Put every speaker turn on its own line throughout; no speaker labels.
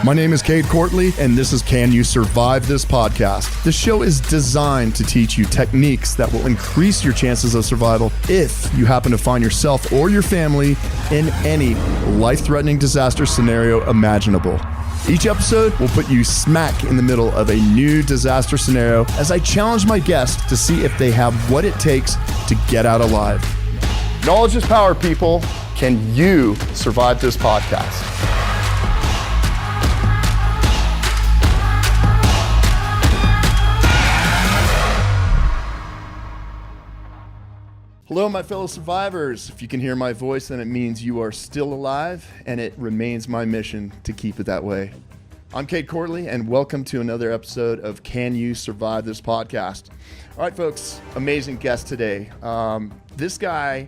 My name is Cade, and this is Can You Survive This Podcast. This show is designed to teach you techniques that will increase your chances of survival if you happen to find yourself or your family in any life-threatening disaster scenario imaginable. Each episode will put you smack in the middle of a new disaster scenario as I challenge my guests to see if they have what it takes to get out alive. Knowledge is power, people. Can you survive this podcast? Hello, my fellow survivors. If you can hear my voice, then it means you are still alive, and it remains my mission to keep it that way. I'm Cade, and welcome to another episode of Can You Survive This Podcast? All right, folks, amazing guest today. This guy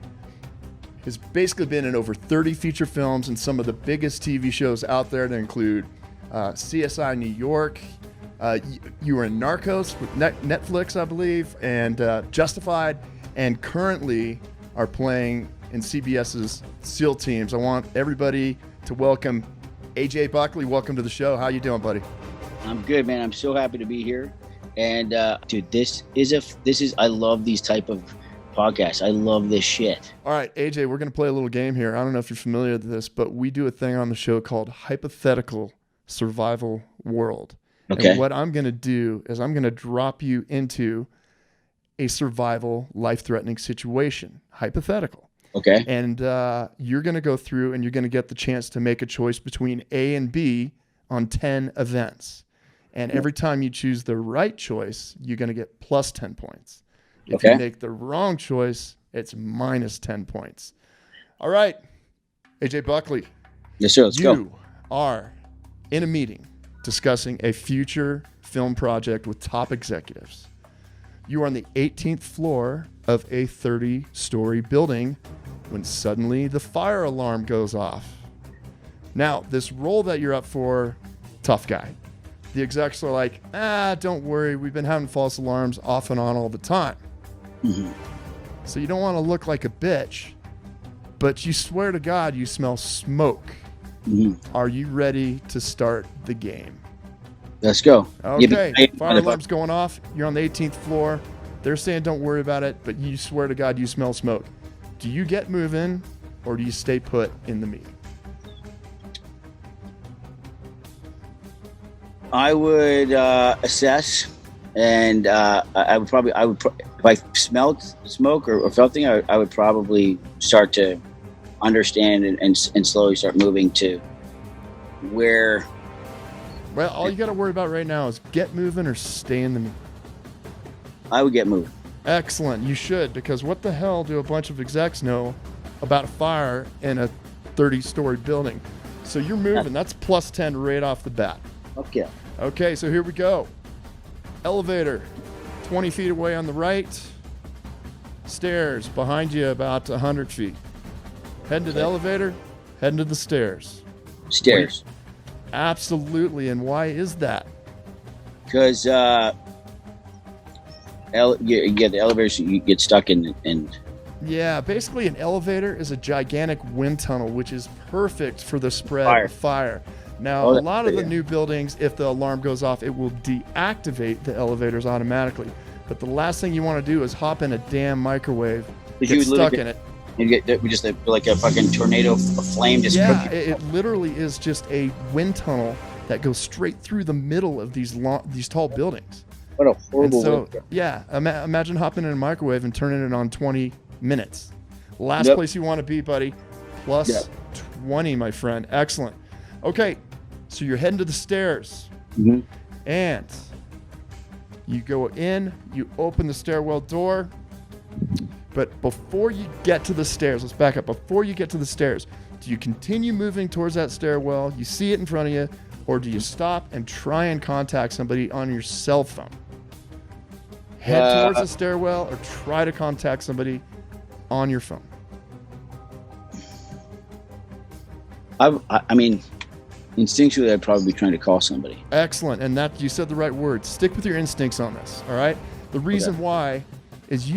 has basically been in over 30 feature films and some of the biggest TV shows out there that include CSI New York. You were in Narcos with Netflix, I believe, and Justified, and currently are playing in CBS's SEAL Teams. I want everybody to welcome AJ Buckley. Welcome to the show. How you doing, buddy?
I'm good, man. I'm so happy to be here. And dude, I love these type of podcasts. I love this shit.
All right, AJ, we're going to play a little game here. I don't know if you're familiar with this, but we do a thing on the show called Hypothetical Survival World.
Okay.
And what I'm going to do is I'm going to drop you into a survival, life-threatening situation, hypothetical.
Okay.
And you're going to go through and you're going to get the chance to make a choice between A and B on 10 events. And every time you choose the right choice, you're going to get plus 10 points. If you make the wrong choice, it's minus 10 points. All right, AJ Buckley.
Yes, sir. Let's go.
You are in a meeting discussing a future film project with top executives. You are on the 18th floor of a 30-story building when suddenly the fire alarm goes off. Now, this role that you're up for, tough guy. The execs are like, don't worry, we've been having false alarms off and on all the time.
Mm-hmm.
So you don't want to look like a bitch, but you swear to God you smell smoke.
Mm-hmm.
Are you ready to start the game?
Let's go.
Okay, fire alarm's going off. You're on the 18th floor. They're saying don't worry about it, but you swear to God you smell smoke. Do you get moving or do you stay put in the meeting?
I would assess, and I would if I smelled smoke or felt something, I would probably start to understand and slowly start moving to where.
Well, all you got to worry about right now is get moving or stay in the meeting.
I would get moving.
Excellent. You should, because what the hell do a bunch of execs know about a fire in a 30-story building? So you're moving. That's plus 10 right off the bat.
Okay.
Okay, so here we go. Elevator, 20 feet away on the right. Stairs behind you about 100 feet. Heading to the elevator, heading to the stairs.
Stairs.
Absolutely, and why is that?
Because the elevators, you get stuck in.
Yeah, basically an elevator is a gigantic wind tunnel, which is perfect for the spread of fire. Now, a lot of the new buildings, if the alarm goes off, it will deactivate the elevators automatically. But the last thing you want to do is hop in a damn microwave, get stuck in it.
You get just like a fucking tornado of flame.
It literally is just a wind tunnel that goes straight through the middle of these tall buildings.
What a horrible
imagine hopping in a microwave and turning it on 20 minutes. Last place you want to be, buddy. Plus 20, my friend. Excellent. Okay, so you're heading to the stairs.
Mm-hmm.
And you go in, you open the stairwell door. But before you get to the stairs, let's back up. Before you get to the stairs, do you continue moving towards that stairwell? You see it in front of you, or do you stop and try and contact somebody on your cell phone? Head towards the stairwell or try to contact somebody on your phone.
I mean, instinctually, I'd probably be trying to call somebody.
Excellent. And that you said the right word. Stick with your instincts on this, all right? The reason why is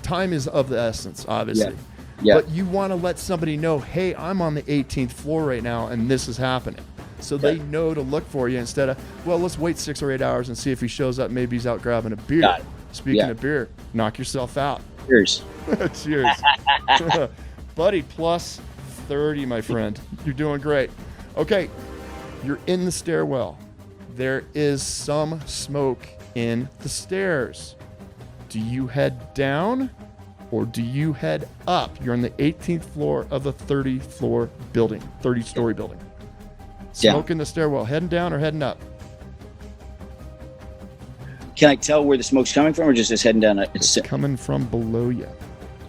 time is of the essence, obviously.
Yeah.
But you want to let somebody know, hey, I'm on the 18th floor right now and this is happening. So they know to look for you instead of, well, let's wait 6 or 8 hours and see if he shows up. Maybe he's out grabbing a beer.
Got it.
Speaking of beer, knock yourself out.
Cheers.
Cheers. Buddy, plus 30, my friend. You're doing great. Okay, you're in the stairwell. There is some smoke in the stairs. Do you head down or do you head up? You're on the 18th floor of a 30-story building. Smoke in the stairwell. Heading down or heading up?
Can I tell where the smoke's coming from, or just heading down?
It's coming from below you.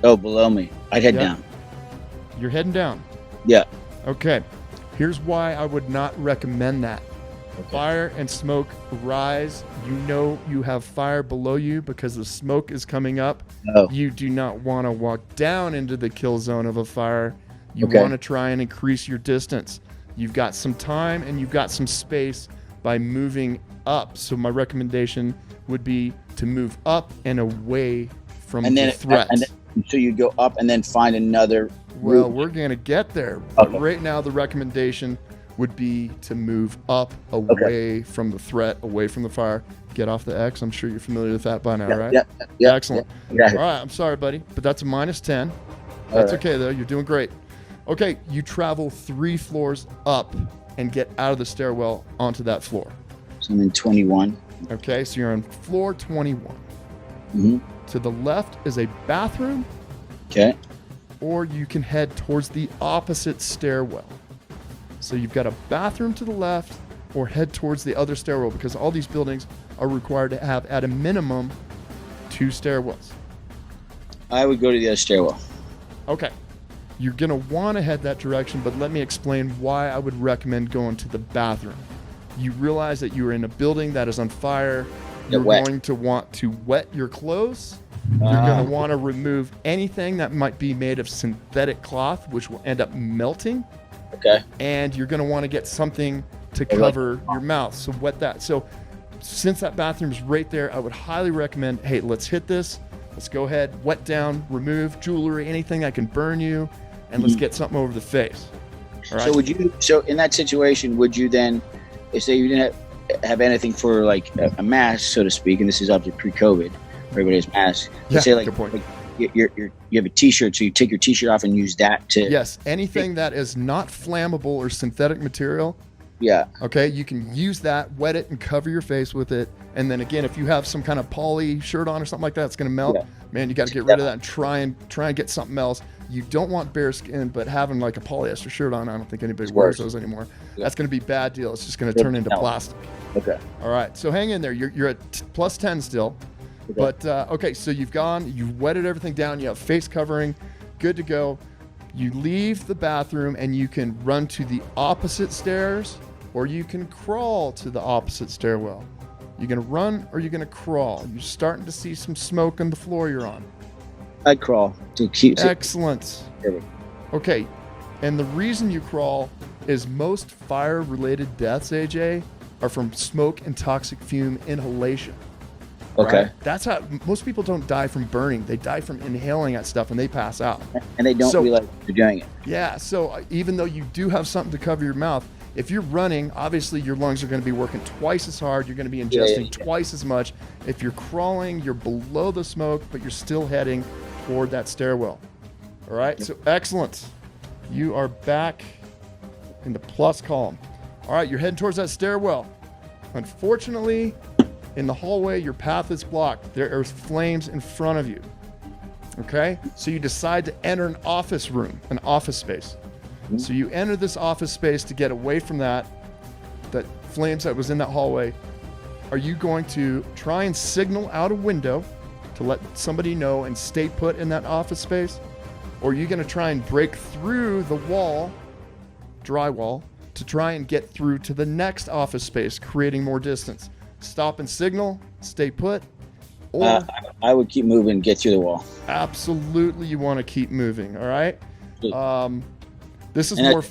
Oh, below me. I'd head down.
You're heading down?
Yeah.
Okay. Here's why I would not recommend that.
Okay.
Fire and smoke rise. You know you have fire below you because the smoke is coming up.
Oh.
You do not want to walk down into the kill zone of a fire. You want to try and increase your distance. You've got some time and you've got some space by moving up. So my recommendation would be to move up and away from the threat.
So you go up and then find another
Well,
route.
we're going to get there. But
Okay.
right now, the recommendation would be to move up, away from the threat, away from the fire. Get off the X. I'm sure you're familiar with that by now, right?
Yeah.
Excellent.
Yeah.
All right. I'm sorry, buddy, but that's a -10. That's okay, though. You're doing great. Okay. You travel 3 floors up and get out of the stairwell onto that floor.
So I'm in 21.
Okay. So you're on floor 21.
Mm-hmm.
To the left is a bathroom,
Okay.
or you can head towards the opposite stairwell. So you've got a bathroom to the left, or head towards the other stairwell, because all these buildings are required to have at a minimum 2 stairwells.
I would go to the other stairwell.
Okay. You're going to want to head that direction, but let me explain why I would recommend going to the bathroom. You realize that you are in a building that is on fire. You're going to want to wet your clothes. You're going to want to remove anything that might be made of synthetic cloth, which will end up melting.
Okay.
And you're going to want to get something to cover your mouth. So wet that. So since that bathroom is right there, I would highly recommend, hey, let's hit this. Let's go ahead, wet down, remove jewelry, anything that can burn you, and let's get something over the face. All right?
So in that situation, would you then, if say you didn't have anything for like a mask, so to speak, and this is obviously pre-COVID, everybody has masks.
Yeah,
say like,
good point.
Like you have a t-shirt, so you take your t-shirt off and use that to.
Yes, anything that is not flammable or synthetic material.
Yeah.
Okay, you can use that, wet it, and cover your face with it. And then again, if you have some kind of poly shirt on or something like that, it's going to melt.
Yeah.
Man, you got to get rid of that and try and get something else. You don't want bare skin, but having like a polyester shirt on, I don't think anybody wears those anymore.
Yeah.
That's going to be a bad deal. It's just going to turn into plastic.
Okay.
All right, so hang in there. You're at +10 still.
Okay.
But okay, so you've wetted everything down. You have face covering, good to go. You leave the bathroom and you can run to the opposite stairs, or you can crawl to the opposite stairwell. You're gonna run or you're gonna crawl. You're starting to see some smoke on the floor you're on.
I'd crawl to keep.
Excellent. Okay, and the reason you crawl is most fire-related deaths, AJ, are from smoke and toxic fume inhalation.
Okay.
Right? That's how most people don't die from burning. They die from inhaling that stuff and they pass out.
And they don't realize they're doing it.
Yeah. So even though you do have something to cover your mouth, if you're running, obviously your lungs are going to be working twice as hard. You're going to be ingesting twice as much. If you're crawling, you're below the smoke, but you're still heading toward that stairwell. All right. So excellent. You are back in the plus column. All right. You're heading towards that stairwell. Unfortunately, in the hallway, your path is blocked. There are flames in front of you. Okay? So you decide to enter an office room, an office space. Mm-hmm. So you enter this office space to get away from that flames that was in that hallway. Are you going to try and signal out a window to let somebody know and stay put in that office space? Or are you going to try and break through the wall, drywall, to try and get through to the next office space, creating more distance? Stop and signal, stay put, or
I would keep moving, get through the wall.
Absolutely, you want to keep moving. All right. This is
And
more.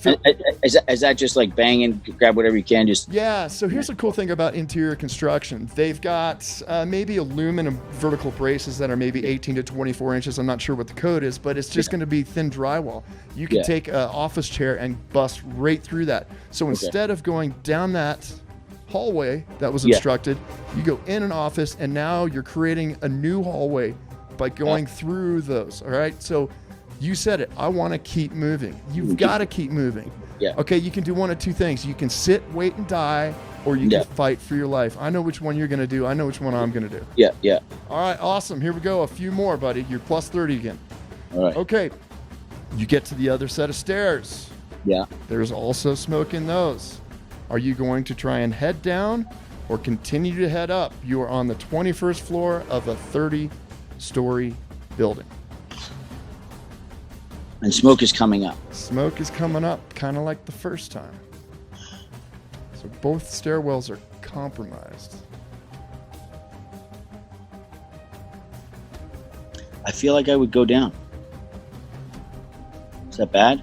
is that just like bang and grab whatever you can? Just
Yeah, so here's a cool thing about interior construction. They've got maybe aluminum vertical braces that are maybe 18 to 24 inches. I'm not sure what the code is, but it's just going to be thin drywall. You can take an office chair and bust right through that. So instead of going down that hallway that was obstructed, you go in an office, and now you're creating a new hallway by going through those. All right, so you said it. I want to keep moving. You've got to keep moving.
Yeah.
Okay, you can do one of two things. You can sit, wait, and die, or you can fight for your life. I know which one you're going to do. I know which one I'm going to do.
Yeah, yeah.
All right, awesome. Here we go. A few more, buddy. You're plus 30 again.
All right.
Okay. You get to the other set of stairs.
Yeah.
There's also smoke in those. Are you going to try and head down or continue to head up? You are on the 21st floor of a 30-story building.
And smoke is coming up.
Smoke is coming up, kind of like the first time. So both stairwells are compromised.
I feel like I would go down. Is that bad?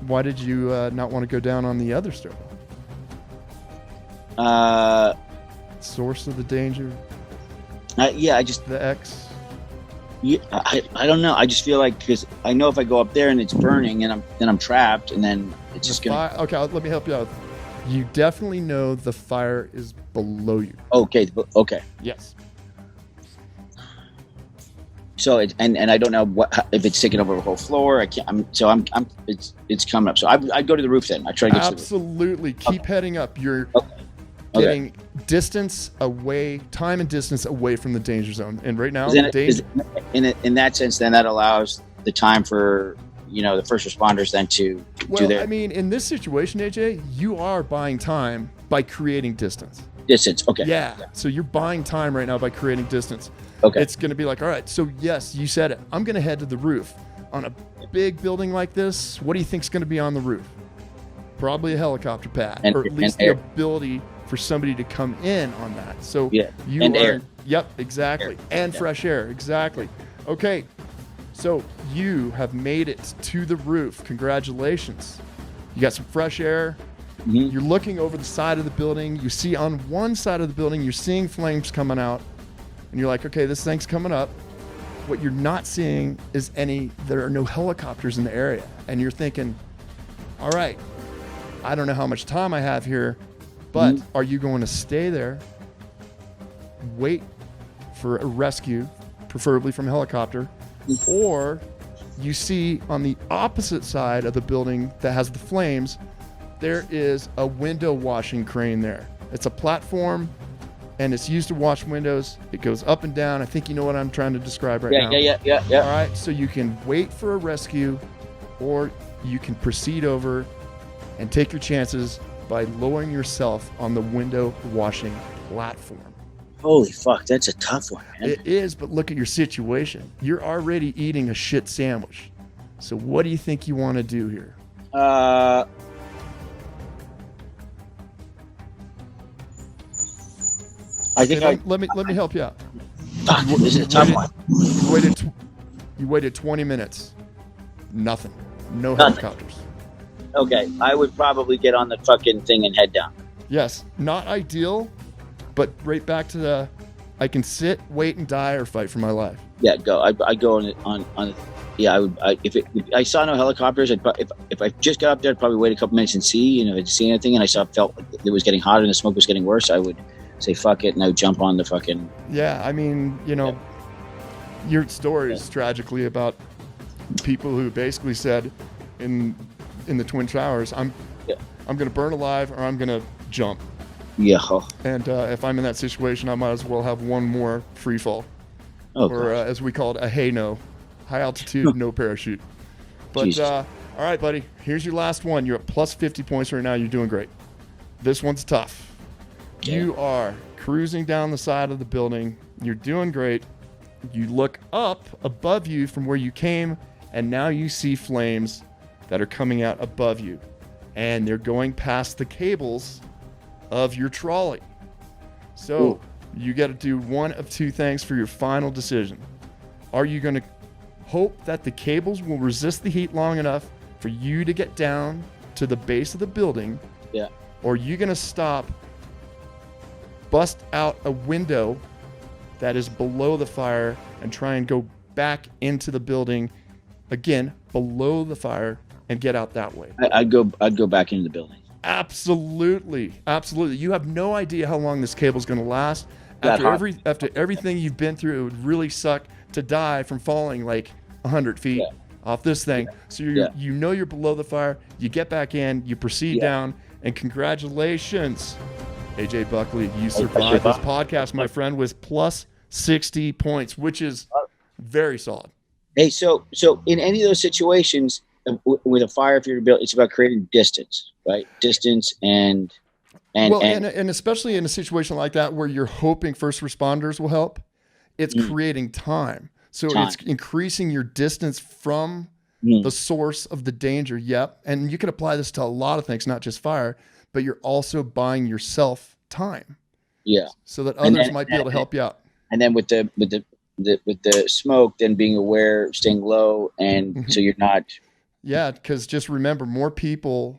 Why did you not want to go down on the other stairwell? Source of the danger?
I just...
The X?
Yeah, I don't know. I just feel like, because I know if I go up there and it's burning, and I'm trapped, and then it's just gonna.
Okay, let me help you out. You definitely know the fire is below you.
Okay.
Yes.
So and I don't know if it's taking over the whole floor. I can't. It's coming up. So I go to the roof then. I try to get
absolutely
to the roof.
Keep heading up. You're getting distance away, time and distance away from the danger zone. And right now,
in that sense, then that allows the time for the first responders then to do their.
I mean, in this situation, AJ, you are buying time by creating distance.
Distance, okay.
Yeah. So you're buying time right now by creating distance.
Okay.
It's going to be like, all right, so yes, you said it. I'm going to head to the roof. On a big building like this, what do you think is going to be on the roof? Probably a helicopter pad, or at least the ability for somebody to come in on that. So
air.
Yep, exactly. Air. And fresh air, exactly. Okay, so you have made it to the roof. Congratulations. You got some fresh air. Mm-hmm. You're looking over the side of the building. You see on one side of the building, you're seeing flames coming out. And you're like, okay, this thing's coming up. What you're not seeing is there are no helicopters in the area. And you're thinking, all right, I don't know how much time I have here, but are you going to stay there, wait for a rescue, preferably from a helicopter, or you see on the opposite side of the building that has the flames, there is a window washing crane there. It's a platform, and it's used to wash windows. It goes up and down. I think you know what I'm trying to describe right now.
Yeah.
All right, so you can wait for a rescue, or you can proceed over and take your chances by lowering yourself on the window washing platform.
Holy fuck, that's a tough one, man.
It is, but look at your situation. You're already eating a shit sandwich. So what do you think you want to do here?
I think
let me help you out.
Fuck, this is a tough one.
You waited 20 minutes. Nothing. No helicopters.
Okay, I would probably get on the fucking thing and head down.
Yes, not ideal, but right back to I can sit, wait, and die, or fight for my life.
Yeah, go. I go on. Yeah, I would. If I saw no helicopters, if I just got up there, I'd probably wait a couple minutes and see. If I'd see anything, and I felt like it was getting hotter and the smoke was getting worse, I would say fuck it, and I would jump on the fucking.
Yeah, I mean, your story is tragically about people who basically said, in the Twin Towers, I'm going to burn alive or I'm going to jump.
Yeah.
And if I'm in that situation, I might as well have one more free fall. Or as we call it, a hey-no. High altitude, no parachute. But, all right, buddy, here's your last one. You're at plus 50 points right now. You're doing great. This one's tough. Yeah. You are cruising down the side of the building. You're doing great. You look up above you from where you came, and now you see flames that are coming out above you. And they're going past the cables of your trolley. So you got to do one of two things for your final decision. Are you going to hope that the cables will resist the heat long enough for you to get down to the base of the building,
Yeah.
or you're going to stop, bust out a window that is below the fire and try and go back into the building again below the fire and get out that way.
I'd go back into the building.
Absolutely. You have no idea how long this cable's going to last. After everything you've been through, it would really suck to die from falling like 100 feet off this thing. So you know you're below the fire. You get back in, you proceed down, and congratulations, AJ Buckley. You survived this podcast, my friend, with plus 60 points, which is very solid.
Hey, so in any of those situations with a fire, if you're built, it's about creating distance, right? Distance and
especially in a situation like that where you're hoping first responders will help, it's creating time. So it's increasing your distance from the source of the danger. Yep. And you can apply this to a lot of things, not just fire, but you're also buying yourself time.
Yeah.
So that others might be able to help you out.
And then with the smoke, then being aware, staying low, and so you're not.
Yeah, because just remember, most people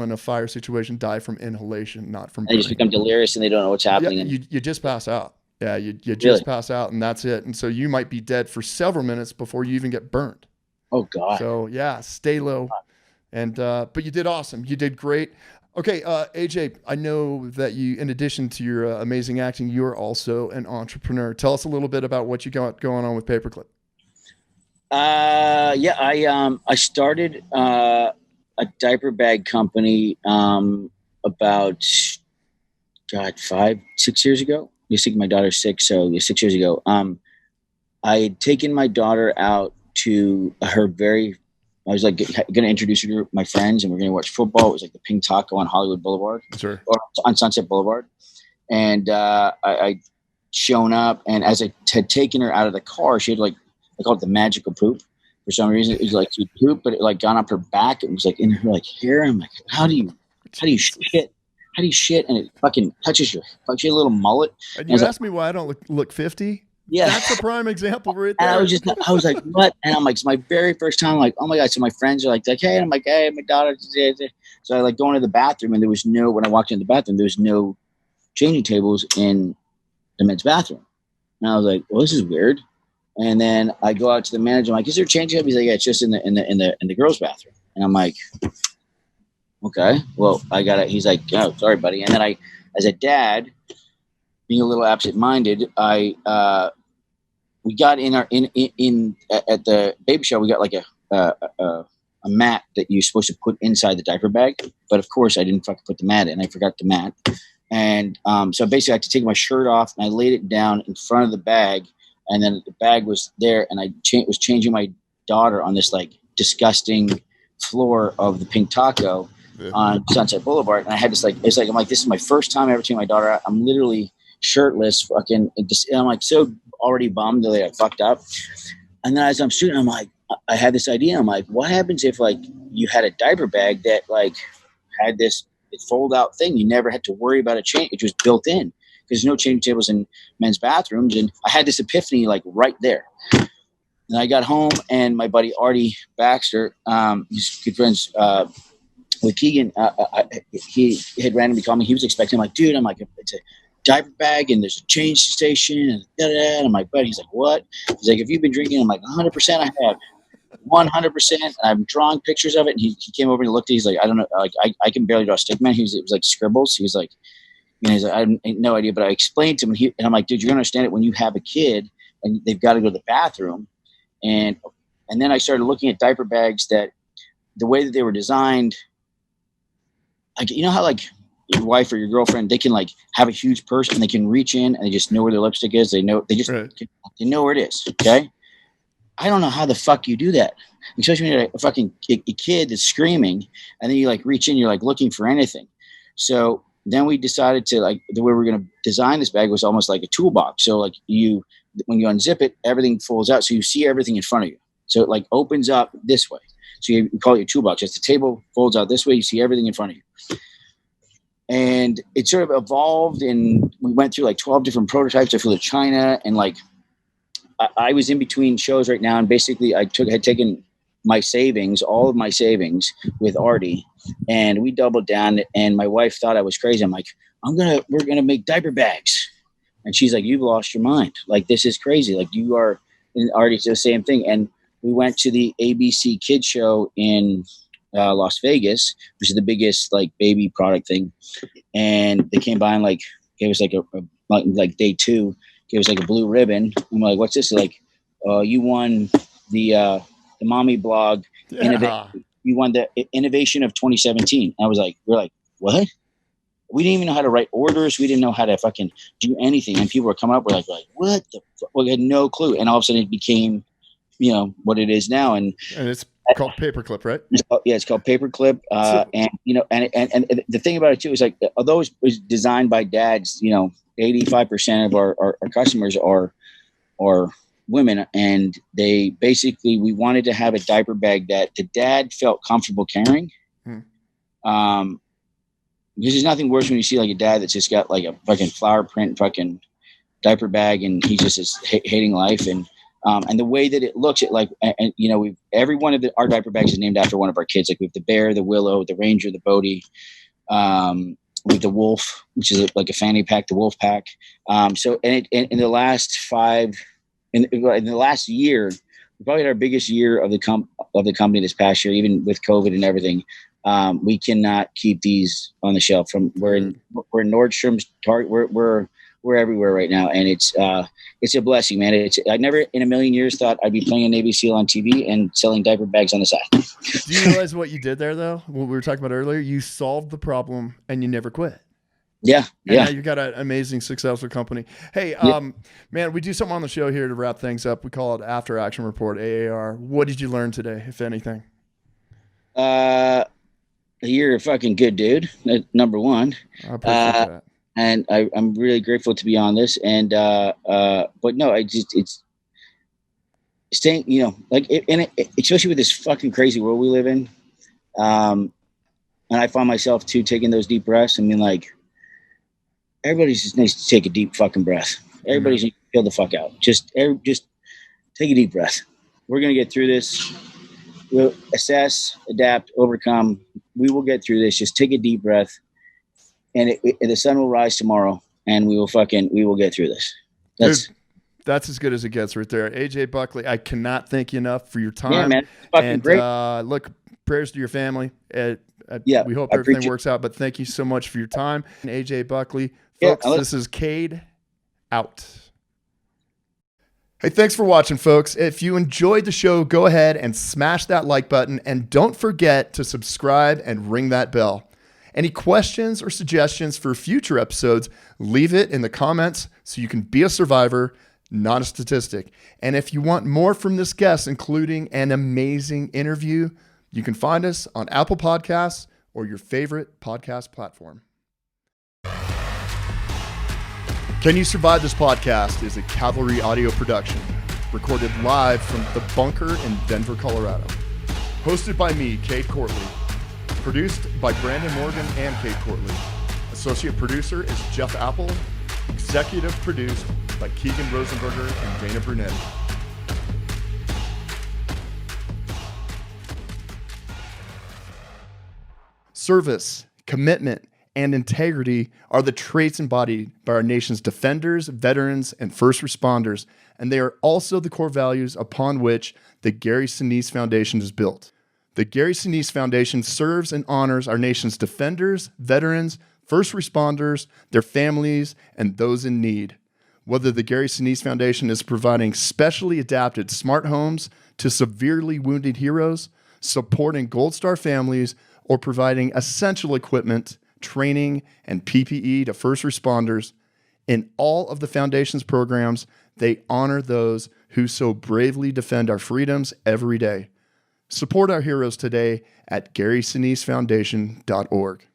in a fire situation die from inhalation, not from burning.
They just become delirious and they don't know what's happening.
Yeah, you just pass out. Yeah, you just pass out and that's it. And so you might be dead for several minutes before you even get burned.
Oh God.
So yeah, stay low. And but you did awesome. You did great. Okay, AJ, I know that you, in addition to your amazing acting, you are also an entrepreneur. Tell us a little bit about what you got going on with Paperclip.
I started a diaper bag company about 5-6 years ago. You think my daughter's 6, so 6 years ago. I had taken my daughter out to I was like going to introduce her to my friends, and we're going to watch football. It was like the Pink Taco on Hollywood Boulevard,
sure,
or on Sunset Boulevard. And I shown up, and as I had taken her out of the car, she had like, I call it the magical poop. For some reason, it was like she pooped, but it like gone up her back. It was like in her like hair. I'm like, how do you shit? How do you shit? And it fucking touches your a little mullet.
And you asked me why I don't look 50.
Yeah,
that's a prime example right there.
And I was like, what? And I'm like, it's my very first time. Like, oh my God. So my friends are like, hey, and I'm like, hey, my daughter. So I like go into the bathroom, and when I walked into the bathroom, there was no changing tables in the men's bathroom. And I was like, well, this is weird. And then I go out to the manager. I'm like, is there a changing table? He's like, yeah, it's just in the girls' bathroom. And I'm like, okay, well, I got it. He's like, oh, sorry, buddy. And then I, as a dad, being a little absent-minded, we got at the baby shower, we got like a mat that you're supposed to put inside the diaper bag. But of course I didn't fucking put the mat in. I forgot the mat. And so basically I had to take my shirt off, and I laid it down in front of the bag. And then the bag was there, and I was changing my daughter on this like disgusting floor of the Pink Taco on Sunset Boulevard. And I had this like, I'm like, this is my first time ever taking my daughter out. I'm literally shirtless, fucking, and I'm like so already bummed that I fucked up. And then as I'm shooting, I'm like, I had this idea. I'm like, what happens if like you had a diaper bag that like had this fold out thing? You never had to worry about a change. It was built in. Because there's no changing tables in men's bathrooms. And I had this epiphany like right there. And I got home, and my buddy Artie Baxter, he's good friends with Keegan. He had randomly called me. He was expecting, I'm like, dude, I'm like, it's a diaper bag and there's a change station and da-da-da. And I'm like, buddy, he's like, what? He's like, have you been drinking? I'm like, 100% I have. 100%. And I'm drawing pictures of it. And he came over and looked at it. He's like, I don't know. Like, I can barely draw a stick, man. It was like scribbles. He was like, he's like, I have no idea, but I explained to him, and I'm like, dude, you're gonna understand it when you have a kid and they've got to go to the bathroom. And then I started looking at diaper bags that the way that they were designed, like, you know how like your wife or your girlfriend, they can like have a huge purse and they can reach in and they just know where their lipstick is. They know where it is. Okay. I don't know how the fuck you do that, especially when you're a fucking a kid that's screaming, and then you like reach in, you're like looking for anything. So then we decided to, like, the way we're going to design this bag was almost like a toolbox. So like when you unzip it, everything folds out. So you see everything in front of you. So it like opens up this way. So you call it your toolbox. As the table folds out this way, you see everything in front of you. And it sort of evolved, and we went through like 12 different prototypes. I flew to China, and like I was in between shows right now. And basically I had taken my savings, all of my savings with Artie, and we doubled down. And my wife thought I was crazy. I'm like, we're gonna make diaper bags, and she's like, you've lost your mind. Like, this is crazy. Like, you are. And Artie did the same thing. And we went to the ABC Kids Show in Las Vegas, which is the biggest like baby product thing. And they came by and like gave us like like day 2, gave us like a blue ribbon. I'm like, what's this? Like, you won the mommy blog.
Yeah.
You won the innovation of 2017. I was like, we're like, what? We didn't even know how to write orders. We didn't know how to fucking do anything. And people were coming up, we're like, what the fuck? We had no clue. And all of a sudden it became, what it is now. And
it's called Paperclip, right?
It's called Paperclip. And the thing about it too is like, although it was designed by dads, 85% of our customers are women. And they basically, we wanted to have a diaper bag that the dad felt comfortable carrying. Because there's nothing worse when you see like a dad that's just got like a fucking flower print fucking diaper bag and he just is hating life. And the way that it looks at like, every one of our diaper bags is named after one of our kids. Like we have the bear, the willow, the ranger, the Bodie, with the wolf, which is like a fanny pack, the wolf pack. So in the last in the last year, we probably had our biggest year of the company this past year, even with COVID and everything. We cannot keep these on the shelf. We're in Nordstrom's, Target. We're everywhere right now, and it's a blessing, man. I never in a million years thought I'd be playing a Navy SEAL on TV and selling diaper bags on the side.
Do you realize what you did there, though? What we were talking about earlier, you solved the problem and you never quit.
Yeah.
Now you've got an amazing, successful company. Hey, man, we do something on the show here to wrap things up. We call it After Action Report, AAR. What did you learn today, if anything?
You're a fucking good dude. Number one.
I appreciate that.
And I'm really grateful to be on this. And but no, it's staying. Especially with this fucking crazy world we live in. And I find myself too taking those deep breaths. I mean, like everybody just needs to take a deep fucking breath. Everybody's needs to feel the fuck out. Just take a deep breath. We're gonna get through this. We'll assess, adapt, overcome. We will get through this. Just take a deep breath, and the sun will rise tomorrow, and we will get through this.
That's as good as it gets right there. AJ Buckley, I cannot thank you enough for your time.
Yeah, man. It's fucking great.
Look, prayers to your family. We hope everything works out, but thank you so much for your time. And AJ Buckley, folks, this is Cade out. Hey, thanks for watching, folks. If you enjoyed the show, go ahead and smash that like button, and don't forget to subscribe and ring that bell. Any questions or suggestions for future episodes, leave it in the comments so you can be a survivor, not a statistic. And if you want more from this guest, including an amazing interview, you can find us on Apple Podcasts or your favorite podcast platform. Can You Survive This Podcast is a Cavalry audio production, recorded live from the bunker in Denver, Colorado. Hosted by me, Cade Courtley. Produced by Brandon Morgan and Cade Courtley. Associate producer is Jeff Apple. Executive produced by Keegan Rosenberger and Dana Brunetti. Service, commitment, and integrity are the traits embodied by our nation's defenders, veterans, and first responders, and they are also the core values upon which the Gary Sinise Foundation is built. The Gary Sinise Foundation serves and honors our nation's defenders, veterans, first responders, their families, and those in need. Whether the Gary Sinise Foundation is providing specially adapted smart homes to severely wounded heroes, supporting Gold Star families, or providing essential equipment, training, and PPE to first responders, in all of the Foundation's programs, they honor those who so bravely defend our freedoms every day. Support our heroes today at GarySiniseFoundation.org.